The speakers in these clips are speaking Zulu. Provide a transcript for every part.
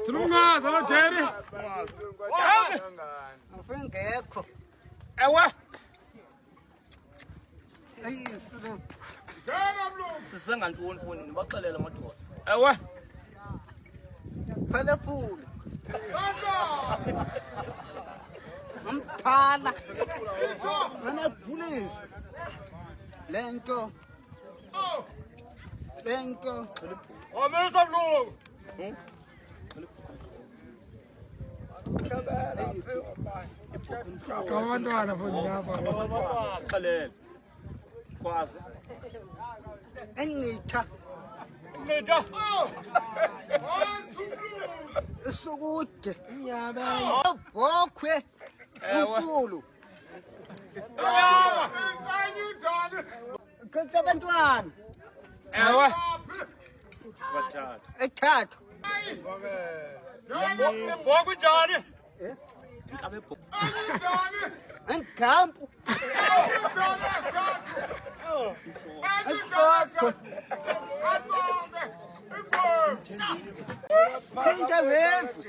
Tulungaza lo Jerry. Ngekho. Ewe. Ayisilo. Sisengantoni mfuni nibaxelela amadoda. Ewe. Phela phula. Mphala. Mana kulisi. Lento. Omelisa mlungu. Abantwana futhi lapha. Baxelela. Kwazi. Engitha. Nitha. Isukude. Nyaba. Bokhwe. Unkulu. Nyaba. Khetha abantwana. Ewe. Bathathu. Ethathu. Foku njani? Inkabe ebhoku. Enkampu. Asokho. Injavefu.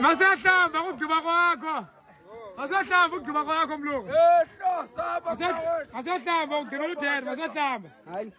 Masahlamba ukugqiba kwakho. Masahlamba ukugqiba kwakho mlungu. Masahlamba ugqibela uDad, masahlamba. Hayi.